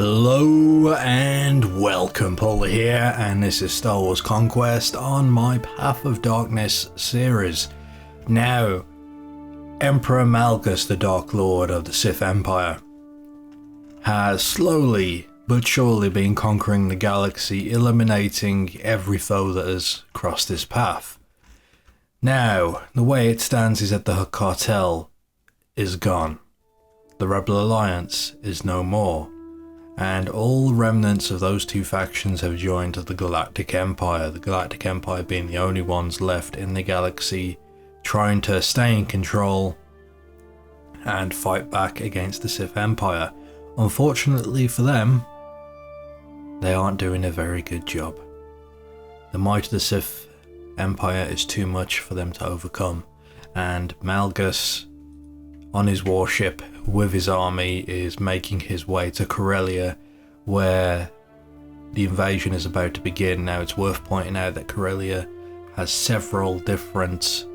Hello and welcome, Pauleh here, and this is Star Wars Conquest on my Path of Darkness series. Now, Emperor Malgus, the Dark Lord of the Sith Empire, has slowly but surely been conquering the galaxy, eliminating every foe that has crossed his path. Now, the way it stands is that the cartel is gone. The Rebel Alliance is no more. And all remnants of those two factions have joined the Galactic Empire. The Galactic Empire being the only ones left in the galaxy, trying to stay in control and fight back against the Sith Empire. Unfortunately for them, they aren't doing a very good job. The might of the Sith Empire is too much for them to overcome, and Malgus, on his warship with his army, is making his way to Corellia, where the invasion is about to begin. Now, it's worth pointing out that Corellia has several different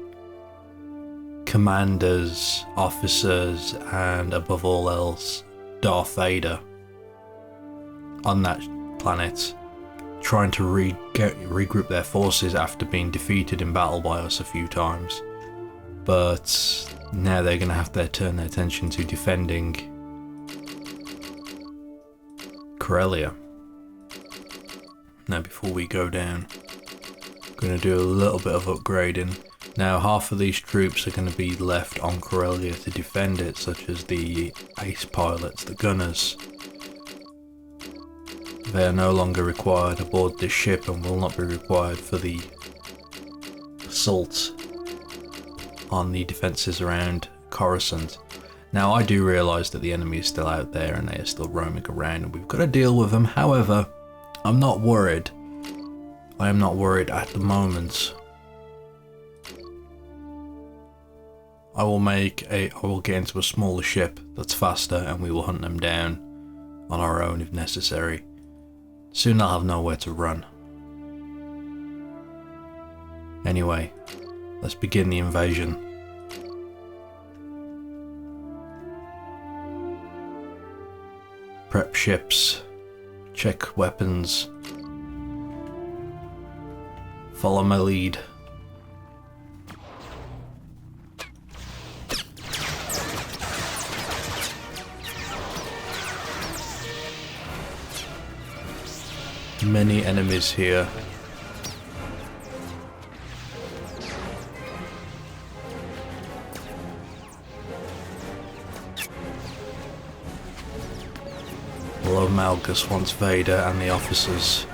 commanders, officers, and above all else, Darth Vader on that planet, trying to regroup their forces after being defeated in battle by us a few times. But now they're going to have to turn their attention to defending Corellia. Now, before we go down, I'm going to do a little bit of upgrading. Now, half of these troops are going to be left on Corellia to defend it, such as the ace pilots, the gunners. They are no longer required aboard this ship and will not be required for the assault on the defences around Coruscant. Now, I do realise that the enemy is still out there and they are still roaming around and we've got to deal with them. However, I'm not worried. I am not worried at the moment. I will get into a smaller ship that's faster and we will hunt them down on our own if necessary. Soon I'll have nowhere to run. Anyway, let's begin the invasion. Prep ships, check weapons, follow my lead. Many enemies here. Although Malgus wants Vader and the officers.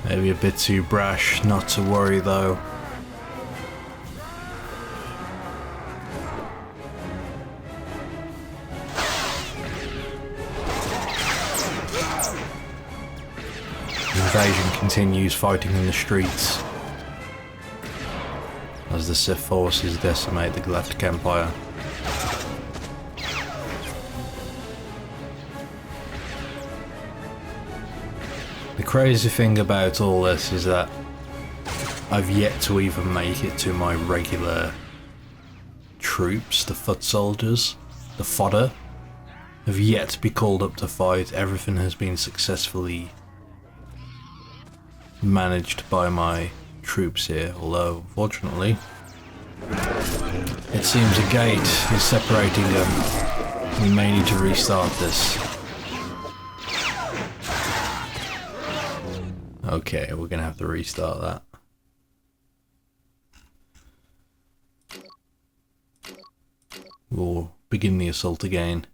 Maybe a bit too brash, not to worry though. The invasion continues, fighting in the streets as the Sith forces decimate the Galactic Empire. The crazy thing about all this is that I've yet to even make it to my regular troops, the foot soldiers, the fodder, have yet to be called up to fight. Everything has been successfully managed by my troops here, although unfortunately it seems a gate is separating them. We may need to restart this. Okay, we're gonna have to restart that. We'll begin the assault again.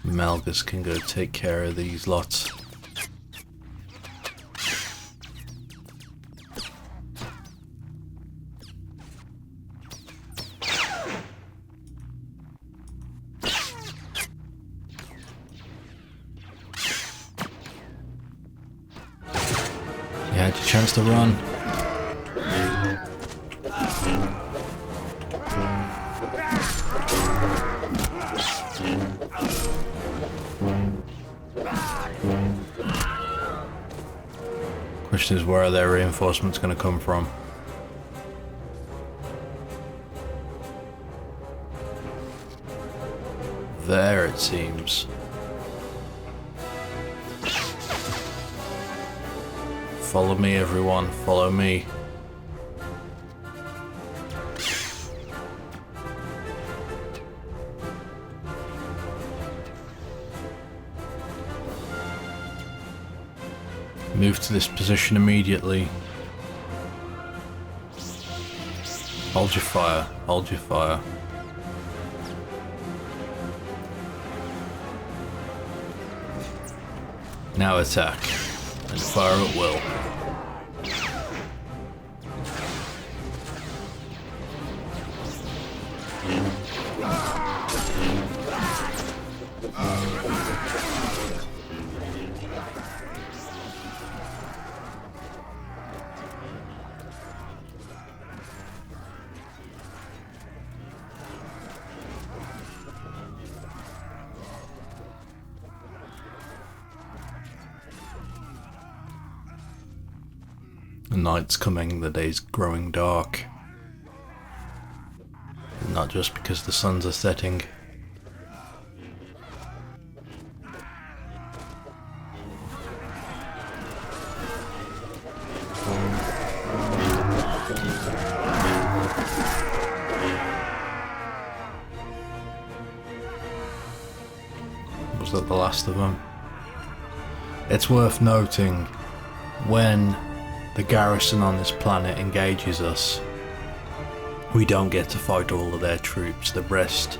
Malgus can go take care of these lots. had your chance to run. Question is, where are their reinforcements going to come from? There, it seems. Follow me, everyone. Follow me. Move to this position immediately. Hold your fire. Hold your fire. Now attack, and fire at will. The night's coming, the day's growing dark. Not just because the suns are setting. Was that the last of them? It's worth noting, when the garrison on this planet engages us, we don't get to fight all of their troops. The rest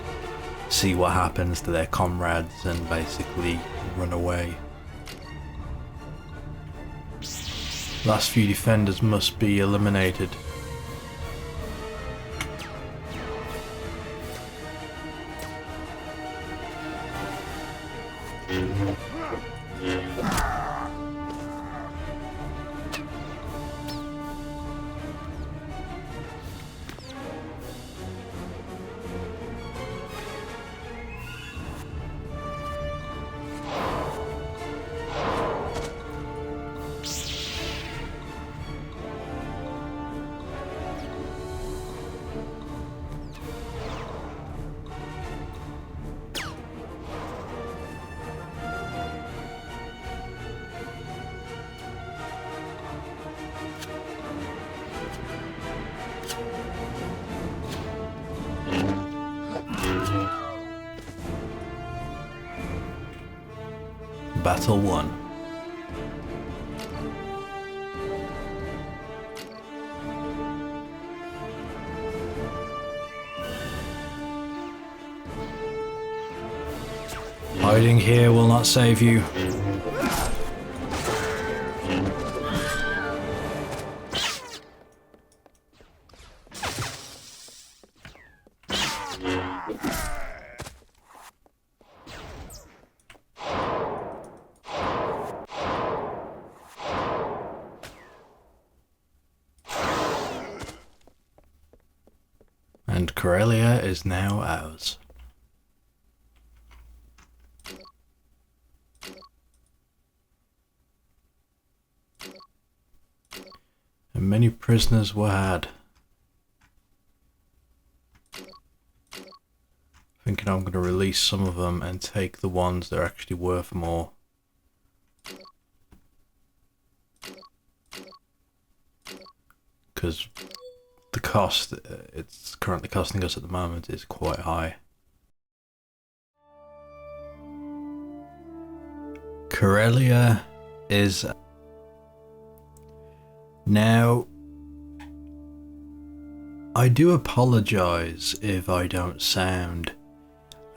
see what happens to their comrades and basically run away. Last few defenders must be eliminated. Battle 1. Hiding here will not save you. And Corellia is now ours. And many prisoners were had. Thinking I'm going to release some of them and take the ones that are actually worth more. Because the cost it's currently costing us at the moment is quite high. Corellia is now. I do apologize if I don't sound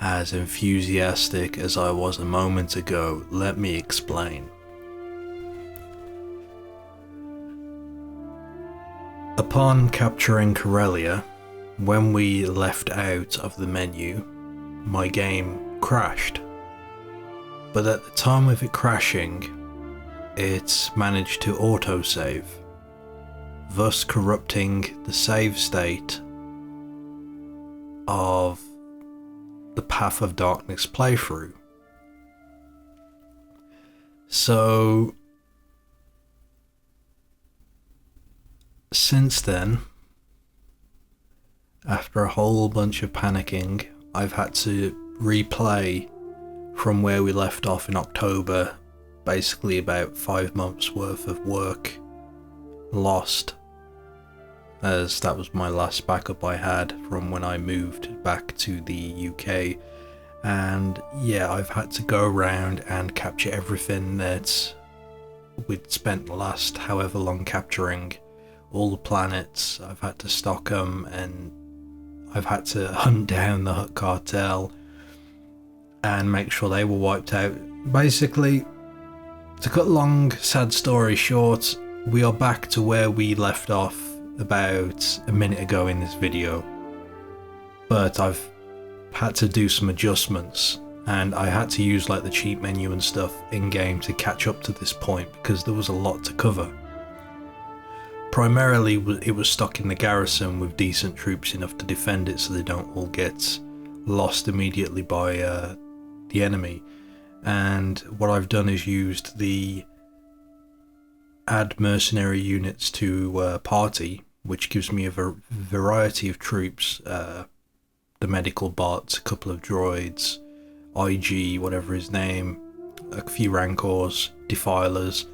as enthusiastic as I was a moment ago. Let me explain. Upon capturing Corellia, when we left out of the menu, my game crashed. But at the time of it crashing, it's managed to autosave, thus corrupting the save state of the Path of Darkness playthrough. So since then, after a whole bunch of panicking, I've had to replay from where we left off in October. Basically about 5 months worth of work lost, as that was my last backup I had from when I moved back to the UK. And yeah, I've had to go around and capture everything that we'd spent the last however long capturing, all the planets. I've had to stock them, and I've had to hunt down the Hutt cartel and make sure they were wiped out. Basically, to cut a long, sad story short, we are back to where we left off about a minute ago in this video. But I've had to do some adjustments, and I had to use like the cheat menu and stuff in game to catch up to this point because there was a lot to cover. Primarily it was stuck in the garrison with decent troops enough to defend it so they don't all get lost immediately by the enemy. And what I've done is used the add mercenary units to party, which gives me a variety of troops, the medical bots, a couple of droids, IG, whatever his name, a few rancors, defilers,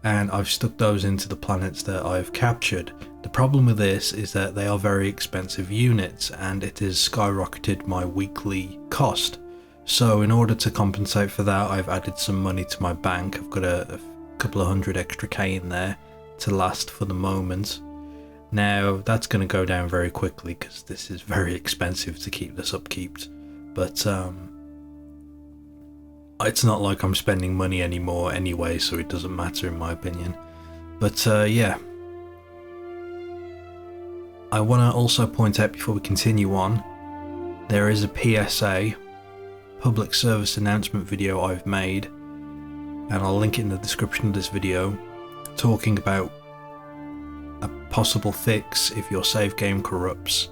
and I've stuck those into the planets that I've captured. The problem with this is that they are very expensive units, and it has skyrocketed my weekly cost. So in order to compensate for that, I've added some money to my bank. I've got a couple of hundred extra K in there to last for the moment. Now that's going to go down very quickly because this is very expensive to keep this upkeep. But it's not like I'm spending money anymore anyway, so it doesn't matter in my opinion. But yeah, I want to also point out before we continue on, there is a PSA, public service announcement video I've made, and I'll link it in the description of this video, talking about a possible fix if your save game corrupts.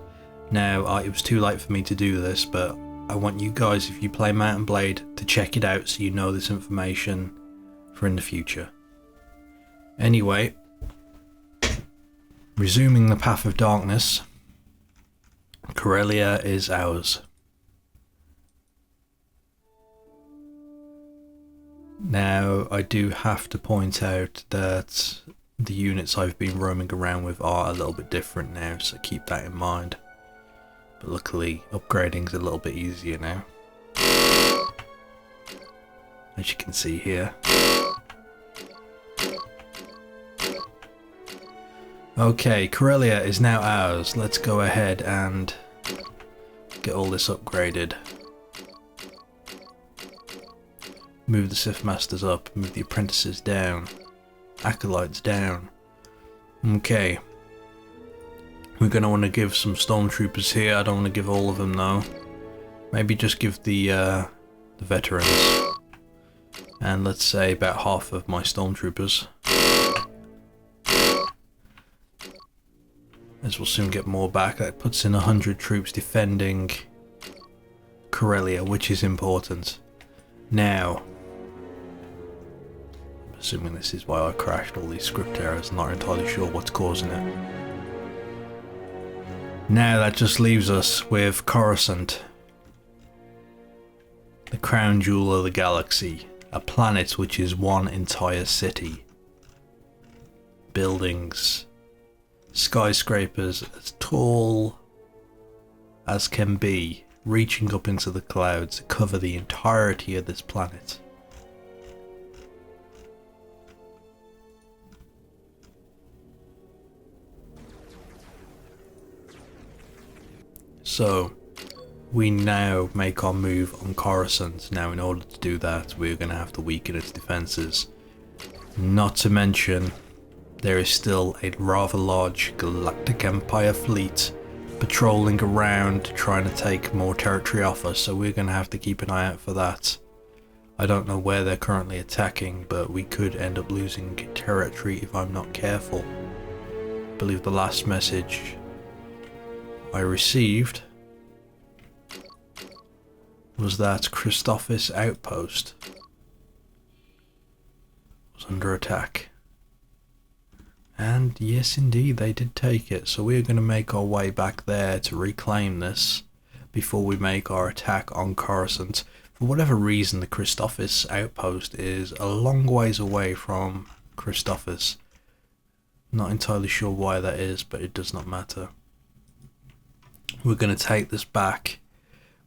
Now, it was too late for me to do this, but I want you guys, if you play Mount & Blade, to check it out so you know this information for in the future. Anyway, resuming the Path of Darkness, Corellia is ours. Now, I do have to point out that the units I've been roaming around with are a little bit different now, so keep that in mind. But luckily, upgrading's a little bit easier now, as you can see here. Okay, Corellia is now ours. Let's go ahead and get all this upgraded. Move the Sith Masters up, move the Apprentices down, Acolytes down. Okay. We're going to want to give some Stormtroopers here. I don't want to give all of them though. Maybe just give the veterans. And let's say about half of my Stormtroopers, as we'll soon get more back. That puts in 100 troops defending Corellia, which is important. Now, I'm assuming this is why I crashed all these script errors, not entirely sure what's causing it. Now that just leaves us with Coruscant, the crown jewel of the galaxy, a planet which is one entire city. Buildings, skyscrapers as tall as can be, reaching up into the clouds, cover the entirety of this planet. So, we now make our move on Coruscant. Now, in order to do that, we're going to have to weaken its defences. Not to mention, there is still a rather large Galactic Empire fleet patrolling around trying to take more territory off us, so we're going to have to keep an eye out for that. I don't know where they're currently attacking, but we could end up losing territory if I'm not careful. I believe the last message I received was that Christophsis outpost was under attack. And yes, indeed, they did take it. So we're going to make our way back there to reclaim this before we make our attack on Coruscant. For whatever reason, the Christophsis outpost is a long ways away from Christophsis. Not entirely sure why that is, but it does not matter. We're going to take this back.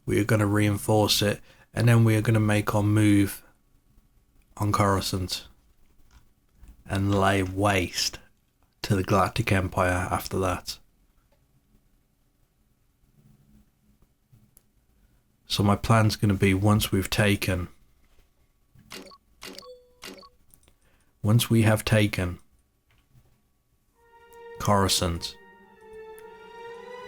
We are going to reinforce it, and then we are going to make our move on Coruscant and lay waste to the Galactic Empire after that. So my plan's going to be once we have taken Coruscant,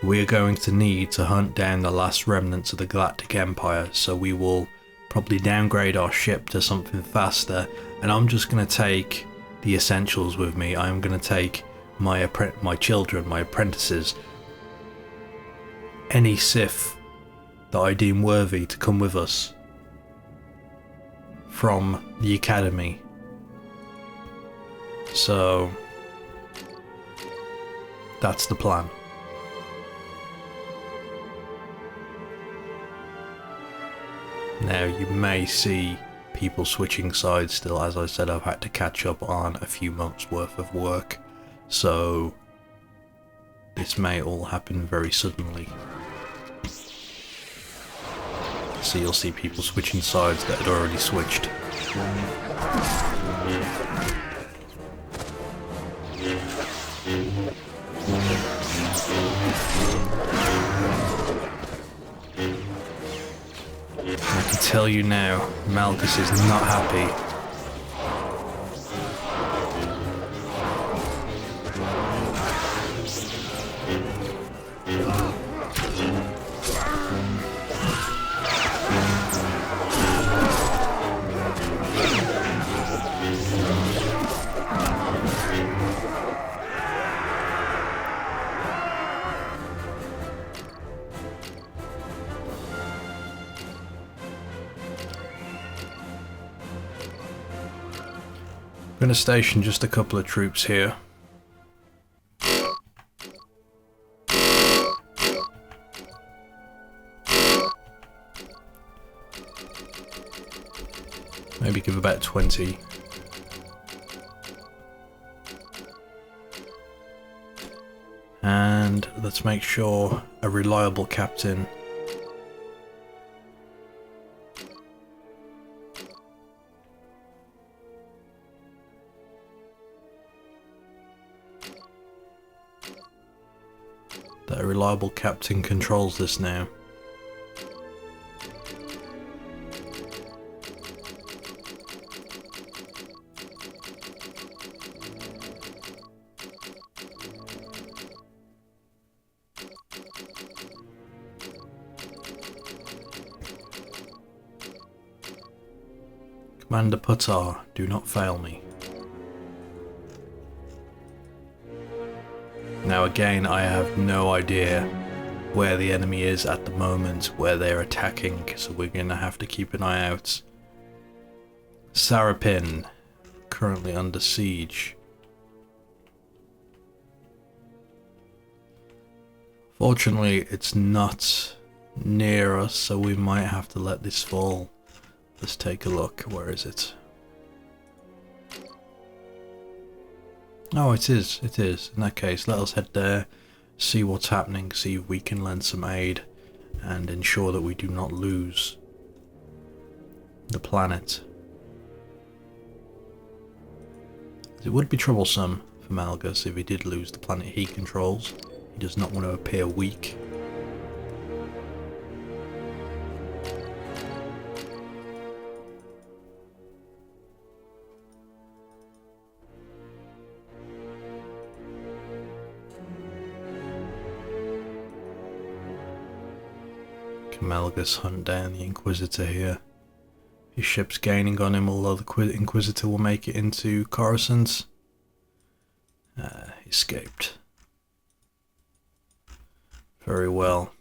we are going to need to hunt down the last remnants of the Galactic Empire. So we will probably downgrade our ship to something faster, and I'm just going to take the essentials with me. I'm going to take my children, my apprentices, any Sith that I deem worthy to come with us from the academy. So that's the plan. Now you may see people switching sides still. As I said, I've had to catch up on a few months worth of work, so this may all happen very suddenly. So you'll see people switching sides that had already switched. I can tell you now, Malgus is not happy. I'm going to station just a couple of troops here. Maybe give about 20. And let's make sure a reliable captain controls this now. Commander Putar, do not fail me. Now again, I have no idea where the enemy is at the moment, where they're attacking, so we're going to have to keep an eye out. Sarapin, currently under siege. Fortunately, it's not near us, so we might have to let this fall. Let's take a look. Where is it? Oh, it is. It is. In that case, let us head there, see what's happening, see if we can lend some aid, and ensure that we do not lose the planet. It would be troublesome for Malgus if he did lose the planet he controls. He does not want to appear weak. Can Malgus hunt down the Inquisitor here? His ship's gaining on him, although the Inquisitor will make it into Coruscant. He escaped. Very well.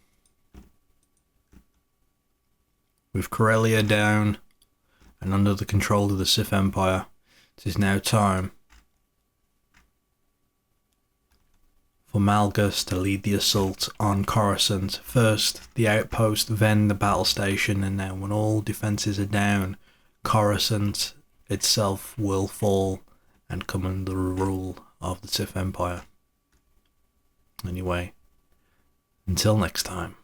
With Corellia down and under the control of the Sith Empire, it is now time for Malgus to lead the assault on Coruscant. First the outpost, then the battle station, and then when all defences are down, Coruscant itself will fall and come under the rule of the Sith Empire. Anyway, until next time.